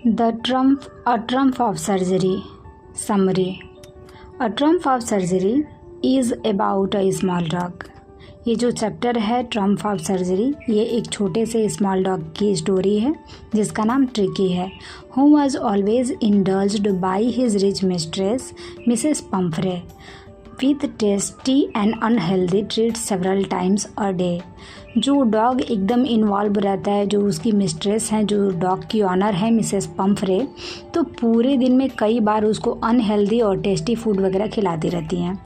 A trump of surgery. Summary. A trump of surgery is about a small dog. ये जो chapter है Trump of surgery, ये एक छोटे से स्मॉल डॉग की स्टोरी है जिसका नाम ट्रिकी है, who was always indulged by his rich mistress Mrs Pomfrey with tasty and unhealthy treat several times a day. जो डॉग एकदम इन्वॉल्व रहता है, जो उसकी मिस्ट्रेस हैं, जो डॉग की ऑनर है मिसेस पम्फ्रे, तो पूरे दिन में कई बार उसको अनहेल्दी और टेस्टी फूड वगैरह खिलाती रहती हैं।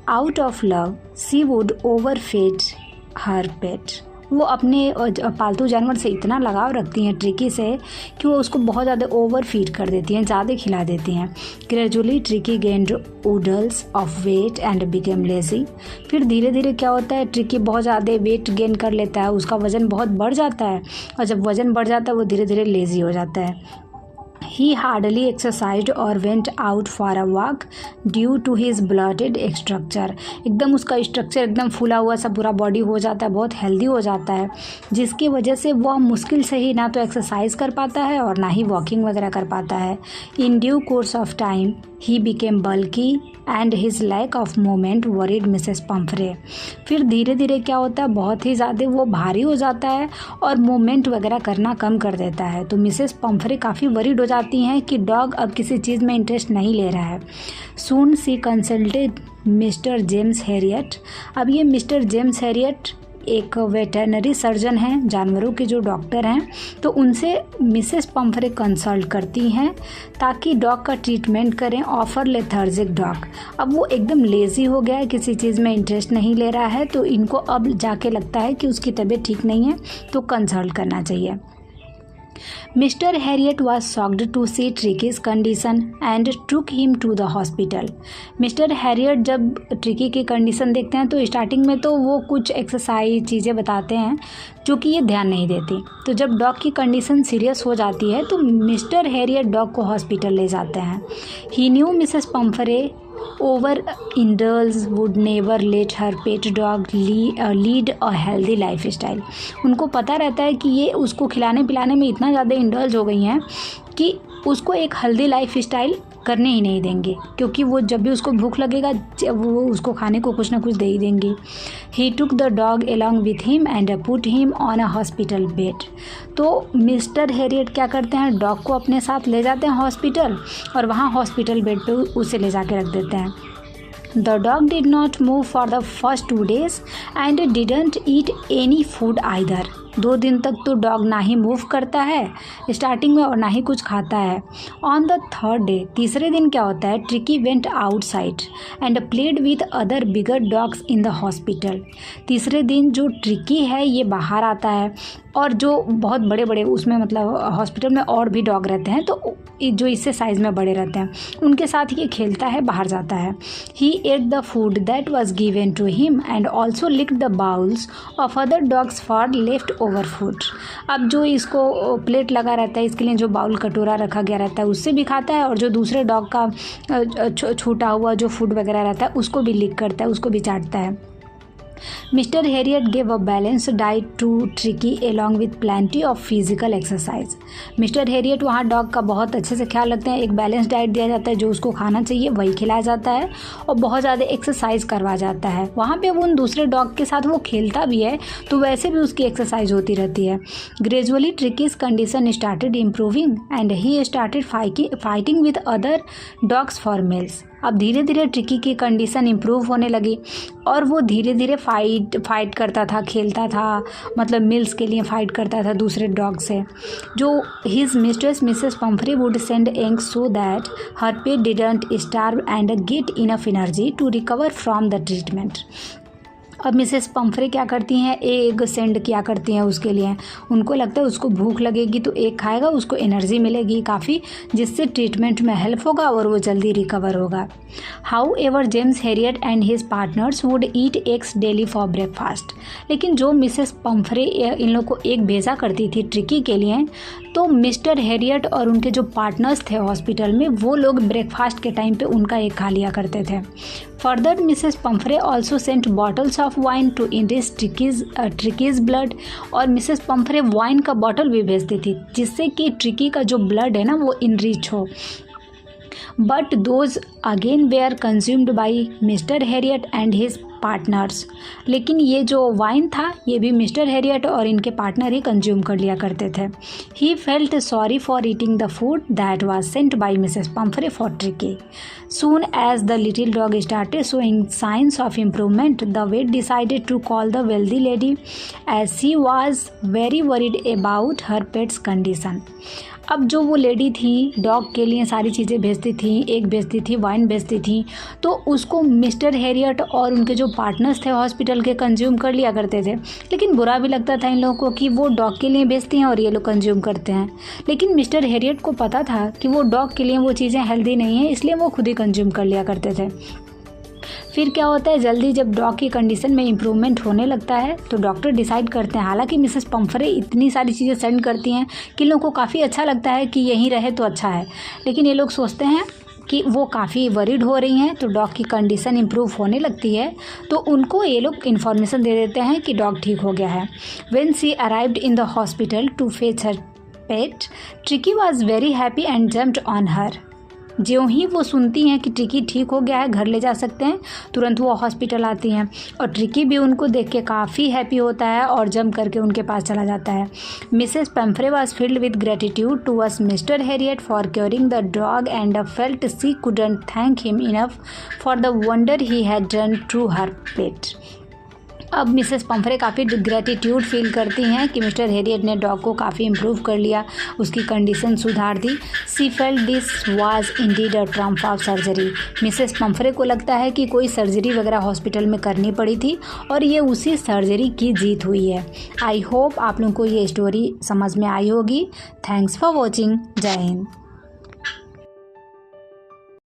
Out of love she would overfeed her pet. वो अपने पालतू जानवर से इतना लगाव रखती हैं ट्रिकी से कि वो उसको बहुत ज़्यादा ओवर फीड कर देती हैं, ज़्यादा खिला देती हैं। Gradually Tricki gained oodles of weight and became lazy. फिर धीरे धीरे क्या होता है, ट्रिकी बहुत ज़्यादा वेट गेन कर लेता है, उसका वज़न बहुत बढ़ जाता है, और जब वज़न बढ़ जाता है वो धीरे धीरे लेज़ी हो जाता है। He hardly exercised or went out for a walk due to his bloated structure। एकदम उसका स्ट्रक्चर एकदम फूला हुआ सा पूरा बॉडी हो जाता है, बहुत हेल्दी हो जाता है, जिसकी वजह से वह मुश्किल से ही ना तो एक्सरसाइज कर पाता है और ना ही वॉकिंग वगैरह कर पाता है। In due course of time ही became bulky and his lack of movement worried Mrs Pumphrey. फिर धीरे धीरे क्या होता है, बहुत ही ज़्यादा वो भारी हो जाता है और मूवमेंट वगैरह करना कम कर देता है। तो मिसेस पम्फ्रे काफ़ी वरीड हो जाती हैं कि डॉग अब किसी चीज़ में इंटरेस्ट नहीं ले रहा है। सून सी कंसल्टेड मिस्टर जेम्स हैरियट। अब ये मिस्टर जेम्स हैरियट एक वेटरनरी सर्जन हैं, जानवरों के जो डॉक्टर हैं, तो उनसे मिसेस पम्फ्रे कंसल्ट करती हैं ताकि डॉग का ट्रीटमेंट करें। Offer lethargic dog. अब वो एकदम लेज़ी हो गया है, किसी चीज़ में इंटरेस्ट नहीं ले रहा है, तो इनको अब जाके लगता है कि उसकी तबीयत ठीक नहीं है, तो कंसल्ट करना चाहिए। Mister Harriet was shocked to see Tricky's condition and took him to the hospital। Mister Harriet जब ट्रिकी की कंडीशन देखते हैं तो स्टार्टिंग में तो वो कुछ एक्सरसाइज चीज़ें बताते हैं जो कि ये ध्यान नहीं देती। तो जब डॉग की कंडीशन सीरियस हो जाती है तो मिस्टर हैरियट डॉग को हॉस्पिटल ले जाते हैं। He knew Mrs Pumphrey over indulges would never let her pet dog lead a healthy lifestyle. उनको पता रहता है कि ये उसको खिलाने पिलाने में इतना ज़्यादा इंडल्ज हो गई हैं कि उसको एक हेल्दी लाइफ स्टाइल करने ही नहीं देंगे, क्योंकि वो जब भी उसको भूख लगेगा वो उसको खाने को कुछ ना कुछ दे ही देंगे। He took the dog along with him and put him on a hospital bed. तो मिस्टर हैरियट क्या करते हैं, डॉग को अपने साथ ले जाते हैं हॉस्पिटल और वहाँ हॉस्पिटल बेड पे उसे ले जाके रख देते हैं। The dog did not move for the first 2 days and didn't eat any food either. 2 दिन तक तो डॉग ना ही मूव करता है स्टार्टिंग में और ना ही कुछ खाता है। ऑन द 3rd day, तीसरे दिन क्या होता है, tricky went outside and played with other bigger dogs in the hospital. तीसरे दिन जो ट्रिकी है ये बाहर आता है और जो बहुत बड़े बड़े उसमें मतलब हॉस्पिटल में और भी डॉग रहते हैं, तो जो इससे साइज़ में बड़े रहते हैं, उनके साथ ये खेलता है, बाहर जाता है। He ate the food that was given to him and also licked the bowls of other dogs for leftover food. अब जो इसको प्लेट लगा रहता है, इसके लिए जो बाउल कटोरा रखा गया रहता है उससे भी खाता है, और जो दूसरे डॉग का छूटा हुआ जो फूड वगैरह रहता है उसको भी लिक करता है, उसको भी चाटता है। Mr Herriot gave a balance diet to Tricki along with plenty of physical exercise. Mr Herriot वहाँ डॉग का बहुत अच्छे से ख्याल रखते हैं, एक बैलेंस डाइट दिया जाता है, जो उसको खाना चाहिए वही खिलाया जाता है और बहुत ज़्यादा एक्सरसाइज करवाया जाता है। वहाँ पे वो उन दूसरे डॉग के साथ वो खेलता भी है, तो वैसे भी उसकी एक्सरसाइज होती रहती है। Gradually ट्रिकीज condition started improving and he started fighting with other dogs for mails. अब धीरे धीरे ट्रिकी की कंडीशन इम्प्रूव होने लगी और वो धीरे धीरे फाइट करता था, खेलता था, मतलब मिल्स के लिए फ़ाइट करता था दूसरे डॉग से। जो his mistress Mrs Pumphrey would send eggs so that her pet didn't starve and get enough energy to recover from the treatment. अब मिसेस पम्फ्रे क्या करती हैं, एग सेंड किया करती हैं उसके लिए। उनको लगता है उसको भूख लगेगी तो एग खाएगा, उसको एनर्जी मिलेगी काफ़ी, जिससे ट्रीटमेंट में हेल्प होगा और वो जल्दी रिकवर होगा। How ever James Harriet and his partners would eat eggs daily for breakfast. लेकिन जो मिसेस पम्फ्रे इन लोग को एग भेजा करती थी ट्रिकी के लिए, तो मिस्टर हैरियट और उनके जो पार्टनर्स थे हॉस्पिटल में, वो लोग ब्रेकफास्ट के टाइम पे उनका एक खा लिया करते थे। Further Mrs Pumphrey also sent bottles of wine to increase Tricki's blood, और मिसेस पंफरे वाइन का बॉटल भी भेजती थी जिससे कि ट्रिकी का जो ब्लड है ना वो इनरिच हो। But those again were consumed by Mr Herriot and his partners, लेकिन ये जो वाइन था ये भी मिस्टर हैरियट और इनके पार्टनर ही कंज्यूम कर लिया करते थे। He felt sorry for eating the food that was sent by Mrs पंफरे for tricky. Soon as the little dog started showing signs of improvement, the vet decided to call the wealthy lady as she was very worried about her pet's condition. अब जो वो lady थी dog के लिए सारी चीज़ें भेजती थी, एक भेजती थी, वाइन भेजती थी, तो उसको मिस्टर हैरियट और उनके जो पार्टनर्स थे हॉस्पिटल के कंज्यूम कर लिया करते थे। लेकिन बुरा भी लगता था इन लोगों को कि वो डॉग के लिए भेजती हैं और ये लोग कंज्यूम करते हैं। लेकिन मिस्टर हैरियट को पता था कि वो डॉग के लिए वो चीज़ें हेल्दी नहीं हैं, इसलिए वो खुद ही कंज्यूम कर लिया करते थे। फिर क्या होता है, जल्दी जब डॉग की कंडीशन में इम्प्रूवमेंट होने लगता है तो डॉक्टर डिसाइड करते हैं, हालांकि मिसेस पंफरे इतनी सारी चीज़ें सेंड करती हैं कि लोगों को काफ़ी अच्छा लगता है कि यहीं रहे तो अच्छा है, लेकिन ये लोग सोचते हैं कि वो काफ़ी वरीड हो रही हैं तो डॉग की कंडीशन इम्प्रूव होने लगती है, तो उनको ये लोग इन्फॉर्मेशन दे देते हैं कि डॉग ठीक हो गया है। When she arrived in the hospital to fetch her pet, Tricki was very happy and jumped on her. ज्यों ही वो सुनती हैं कि ट्रिकी ठीक हो गया है, घर ले जा सकते हैं, तुरंत वो हॉस्पिटल आती हैं और ट्रिकी भी उनको देख के काफ़ी हैप्पी होता है और जंप करके उनके पास चला जाता है। Mrs Pumphrey was filled with gratitude towards Mr Herriot for curing the dog and felt she couldn't thank him enough for the wonder he had done to her pet. अब Mrs पंफरे काफ़ी gratitude feel करती हैं कि mister Harriet ने dog को काफ़ी improve कर लिया, उसकी कंडीशन सुधार दी। She felt this was indeed a triumph of surgery. Mrs Pumphrey को लगता है कि कोई सर्जरी वगैरह हॉस्पिटल में करनी पड़ी थी और ये उसी सर्जरी की जीत हुई है। आई होप आप लोगों को ये स्टोरी समझ में आई होगी। Thanks for watching. जय हिंद।